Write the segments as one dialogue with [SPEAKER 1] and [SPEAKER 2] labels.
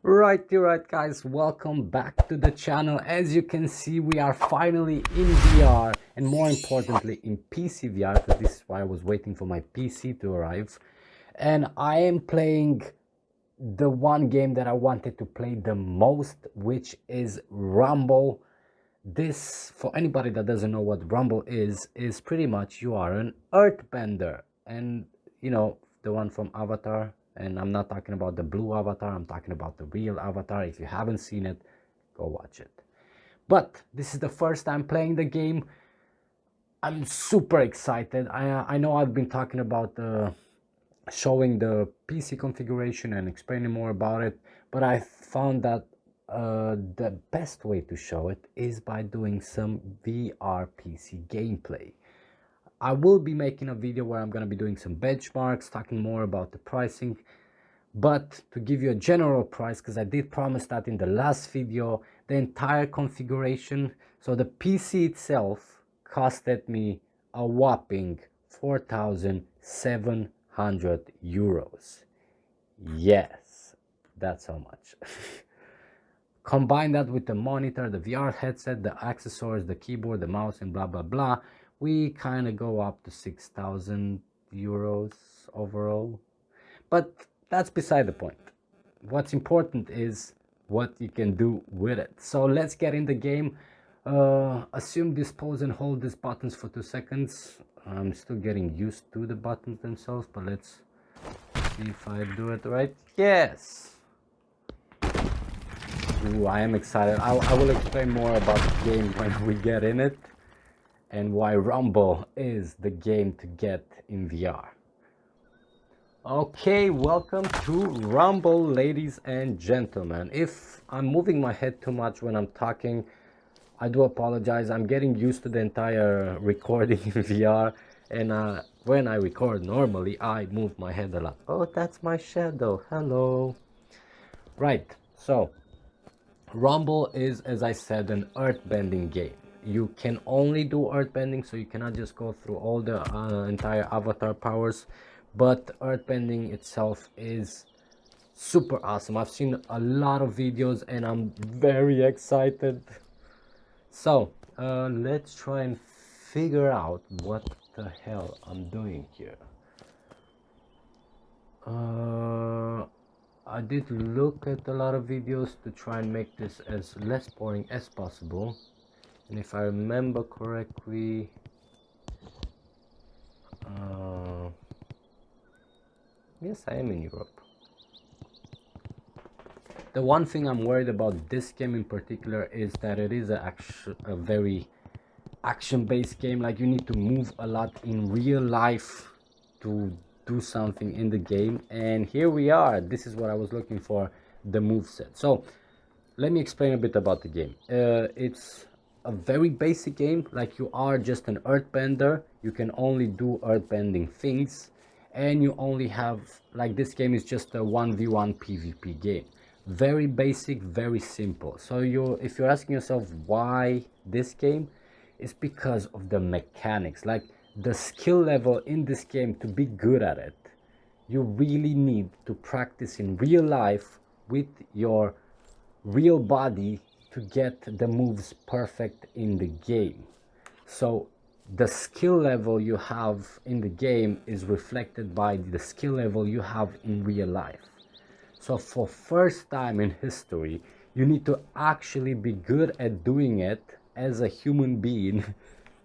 [SPEAKER 1] Right guys, welcome back to the channel. As you can see, we are finally in VR and more importantly in PC VR, because this is why I was waiting for my PC to arrive. And I am playing the one game that I wanted to play the most, which is Rumble. This, for anybody that doesn't know what Rumble is pretty much you are an earthbender, and you know, the one from Avatar. And I'm not talking about the blue avatar, I'm talking about the real avatar. If you haven't seen it, go watch it. But this is the first time playing the game. I'm super excited. I know I've been talking about showing the PC configuration and explaining more about it, but I found that the best way to show it is by doing some VR PC gameplay. I will be making a video where I'm going to be doing some benchmarks, talking more about the pricing, but to give you a general price, because I did promise that in the last video, the entire configuration, so the PC itself costed me a whopping 4,700 euros. Yes, that's how much. Combine that with the monitor, the VR headset, the accessories, the keyboard, the mouse, and blah blah blah, we kind of go up to 6,000 euros overall. But that's beside the point. What's important is what you can do with it. So let's get in the game. Assume this pose and hold these buttons for 2 seconds. I'm still getting used to the buttons themselves, but let's see if I do it right. Yes. Ooh, I am excited. I will explain more about the game when we get in it and why Rumble is the game to get in VR. Okay, welcome to Rumble, ladies and gentlemen. If I'm moving my head too much when I'm talking, I do apologize. I'm getting used to the entire recording in VR, and when I record normally, I move my head a lot. Oh, that's my shadow. Hello. Right, so Rumble is, as I said, an earthbending game. You can only do earthbending, so you cannot just go through all the entire avatar powers, but earthbending itself is super awesome. I've seen a lot of videos and I'm very excited. So let's try and figure out what the hell I'm doing here. I did look at a lot of videos to try and make this as less boring as possible, and if I remember correctly, yes, I am in Europe. The one thing I'm worried about this game in particular is that it is a very action-based game. Like, you need to move a lot in real life to do something in the game, and here we are. This is what I was looking for, the moveset. So let me explain a bit about the game. It's a very basic game. Like, you are just an earthbender, you can only do earthbending things, and you only have, like, this game is just a 1v1 PvP game. Very basic, very simple. So if you're asking yourself why this game, it's because of the mechanics. Like, the skill level in this game, to be good at it, you really need to practice in real life with your real body to get the moves perfect in the game. So the skill level you have in the game is reflected by the skill level you have in real life. So for first time in history, you need to actually be good at doing it as a human being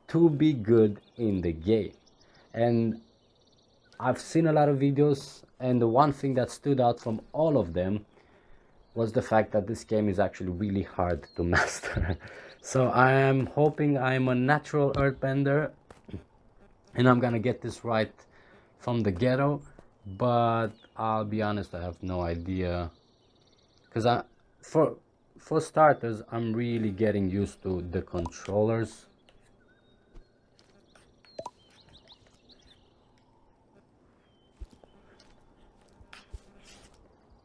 [SPEAKER 1] to be good in the game. And I've seen a lot of videos, and the one thing that stood out from all of them was the fact that this game is actually really hard to master. So I am hoping I'm a natural earthbender and I'm gonna get this right from the ghetto, but I'll be honest, I have no idea, because for starters, I'm really getting used to the controllers.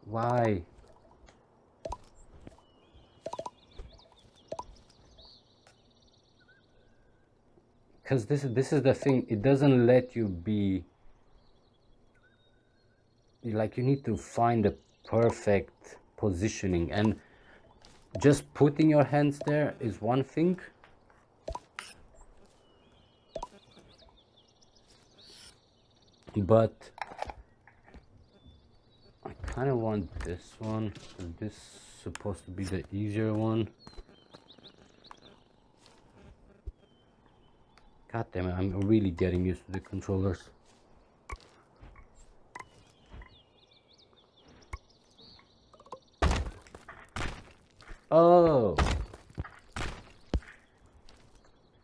[SPEAKER 1] Why? Because this is the thing, it doesn't let you be like, you need to find the perfect positioning, and just putting your hands there is one thing, but I kind of want this one, because this is supposed to be the easier one. God damn it, I'm really getting used to the controllers. Oh.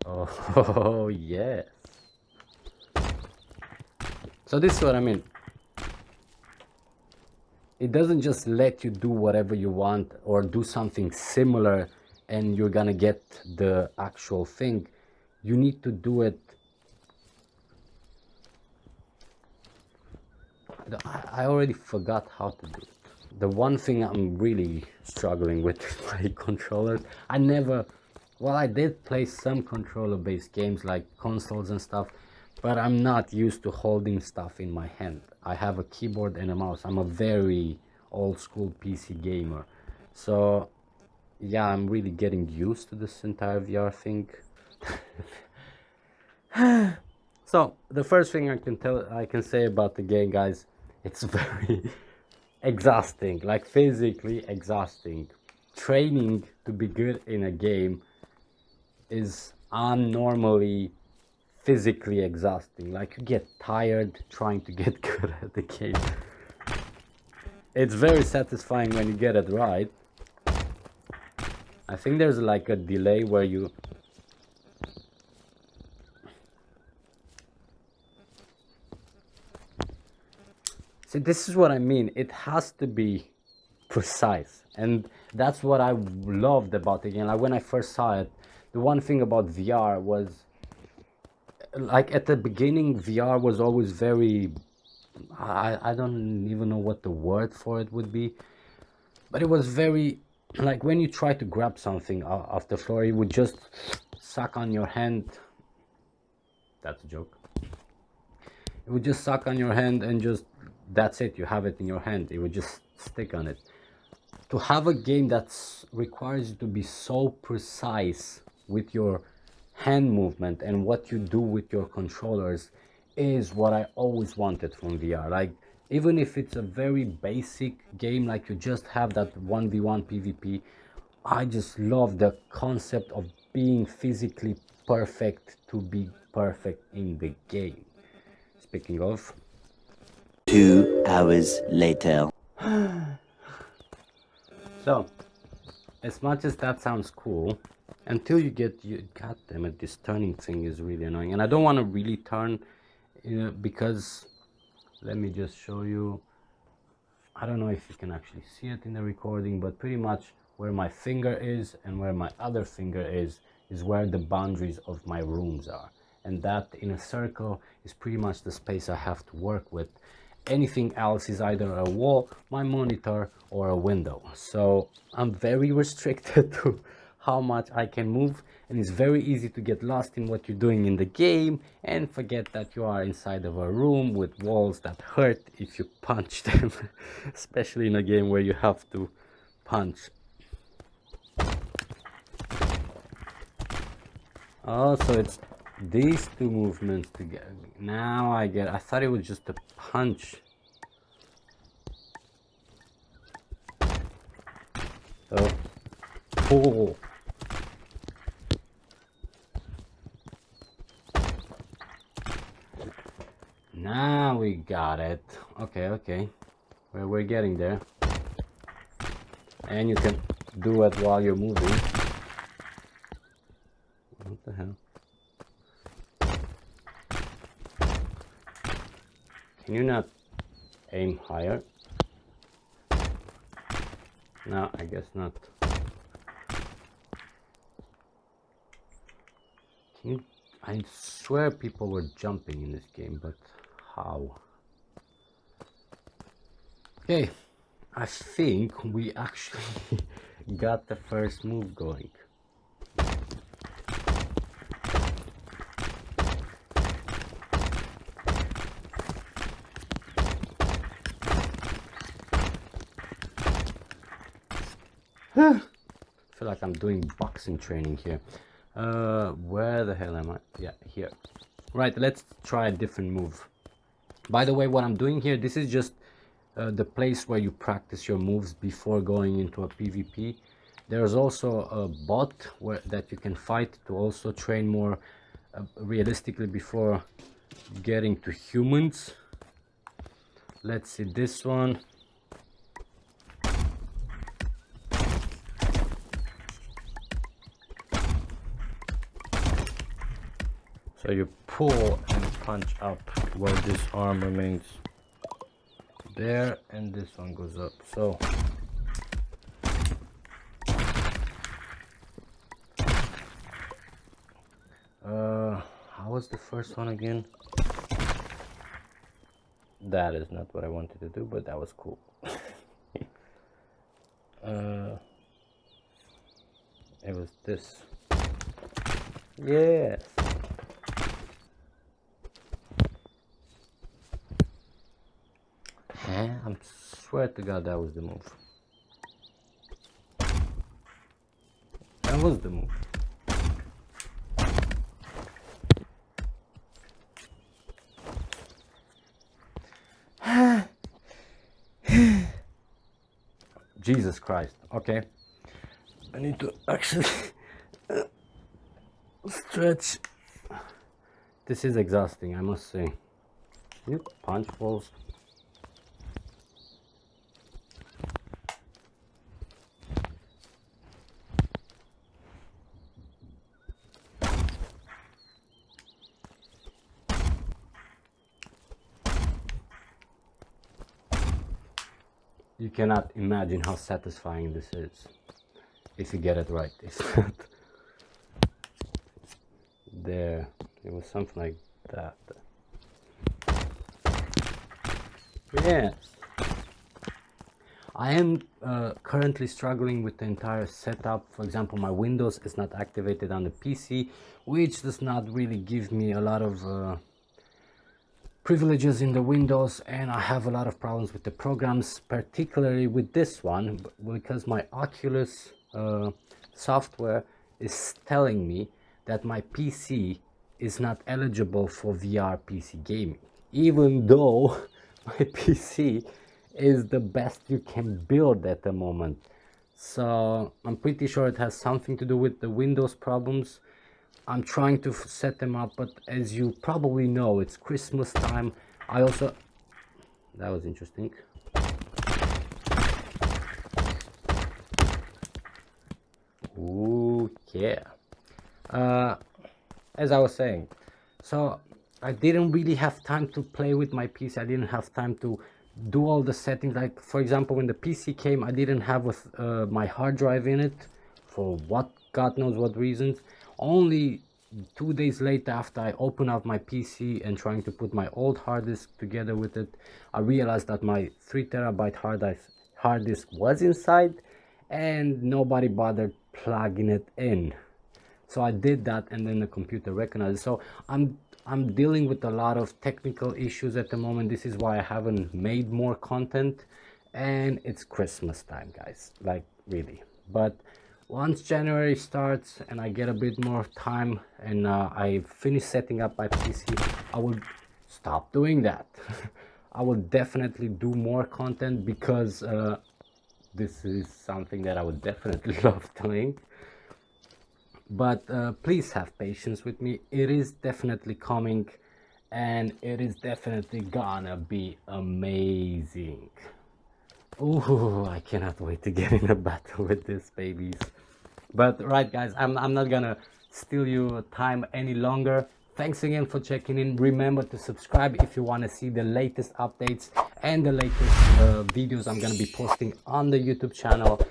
[SPEAKER 1] Oh, yes. So this is what I mean. It doesn't just let you do whatever you want or do something similar and you're gonna get the actual thing. You need to do it. I already forgot how to do it. The one thing I'm really struggling with my controllers, I did play some controller based games like consoles and stuff, but I'm not used to holding stuff in my hand. I have a keyboard and a mouse. I'm a very old school PC gamer. So yeah, I'm really getting used to this entire VR thing. So the first thing I can say about the game, guys, it's very exhausting, like physically exhausting. Training to be good in a game is unnormally physically exhausting. Like, you get tired trying to get good at the game. It's very satisfying when you get it right. I think there's like a delay where you see, this is what I mean. It has to be precise, and that's what I loved about the game. Like, when I first saw it, the one thing about VR was, like, at the beginning, VR was always very, I don't even know what the word for it would be, but it was very, like, when you try to grab something off the floor, it would just suck on your hand. That's a joke. It would just suck on your hand and just, that's it, you have it in your hand. It would just stick on it. To have a game that requires you to be so precise with your hand movement and what you do with your controllers is what I always wanted from VR. Like, even if it's a very basic game, like you just have that 1v1 PvP, I just love the concept of being physically perfect to be perfect in the game. Speaking of,
[SPEAKER 2] 2 hours later.
[SPEAKER 1] so, as much as that sounds cool, until you get, god damn it, this turning thing is really annoying. And I don't want to really turn, because, let me just show you. I don't know if you can actually see it in the recording, but pretty much where my finger is and where my other finger is where the boundaries of my rooms are. And that in a circle is pretty much the space I have to work with. Anything else is either a wall, my monitor, or a window. So I'm very restricted to how much I can move, and it's very easy to get lost in what you're doing in the game and forget that you are inside of a room with walls that hurt if you punch them, especially in a game where you have to punch. Oh, so it's these two movements together. Now I get, I thought it was just a punch. So, pull. Now we got it. Okay. We're getting there. And you can do it while you're moving. What the hell? Can you not aim higher? No, I guess not. I swear people were jumping in this game, but how? Okay, I think we actually got the first move going. feel like I'm doing boxing training here. Where the hell am I? Yeah, here. Right, let's try a different move. By the way, what I'm doing here, this is just the place where you practice your moves before going into a PvP. There's also a bot that you can fight to also train more realistically before getting to humans. Let's see this one. So you pull and punch up where this arm remains there, and this one goes up. So how was the first one again? That is not what I wanted to do, but that was cool. It was this. Yes. I swear to God that was the move. That was the move. Jesus Christ. Okay. I need to actually stretch. This is exhausting, I must say. You punch balls. You cannot imagine how satisfying this is if you get it right. If not, there, it was something like that. Yes. I am currently struggling with the entire setup. For example, my Windows is not activated on the PC, which does not really give me a lot of privileges in the Windows, and I have a lot of problems with the programs, particularly with this one, because my Oculus software is telling me that my PC is not eligible for VR PC gaming, even though my PC is the best you can build at the moment. So I'm pretty sure it has something to do with the Windows problems. I'm trying to set them up, but as you probably know, it's Christmas time. I also... That was interesting. Ooh, yeah. As I was saying, so I didn't really have time to play with my PC. I didn't have time to do all the settings. Like, for example, when the PC came, I didn't have my hard drive in it for God knows what reasons. Only 2 days later, after I opened up my PC and trying to put my old hard disk together with it, I realized that my 3 terabyte hard disk was inside and nobody bothered plugging it in. So I did that, and then the computer recognized it. So I'm dealing with a lot of technical issues at the moment. This is why I haven't made more content, and it's Christmas time, guys, like really. But once January starts and I get a bit more time and I finish setting up my PC, I will stop doing that. I will definitely do more content, because this is something that I would definitely love doing. But please have patience with me. It is definitely coming, and it is definitely gonna be amazing. Oh, I cannot wait to get in a battle with these babies. But right, guys, I'm not gonna steal your time any longer. Thanks again for checking in. Remember to subscribe if you want to see the latest updates and the latest videos I'm gonna be posting on the YouTube channel.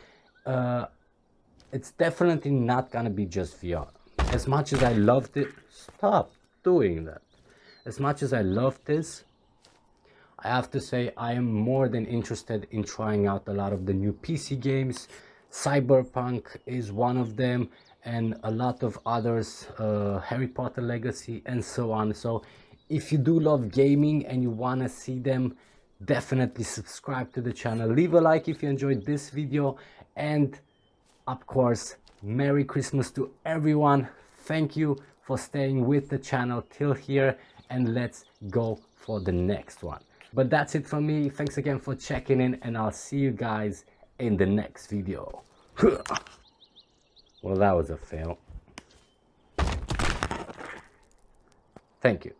[SPEAKER 1] It's definitely not gonna be just VR. As much as I loved it, stop doing that. As much as I love this, I have to say I am more than interested in trying out a lot of the new PC games. Cyberpunk is one of them, and a lot of others, Harry Potter Legacy and so on. So if you do love gaming and you want to see them, definitely subscribe to the channel. Leave a like if you enjoyed this video, and of course, Merry Christmas to everyone. Thank you for staying with the channel till here, and let's go for the next one. But that's it from me. Thanks again for checking in, and I'll see you guys in the next video. Well, that was a fail. Thank you.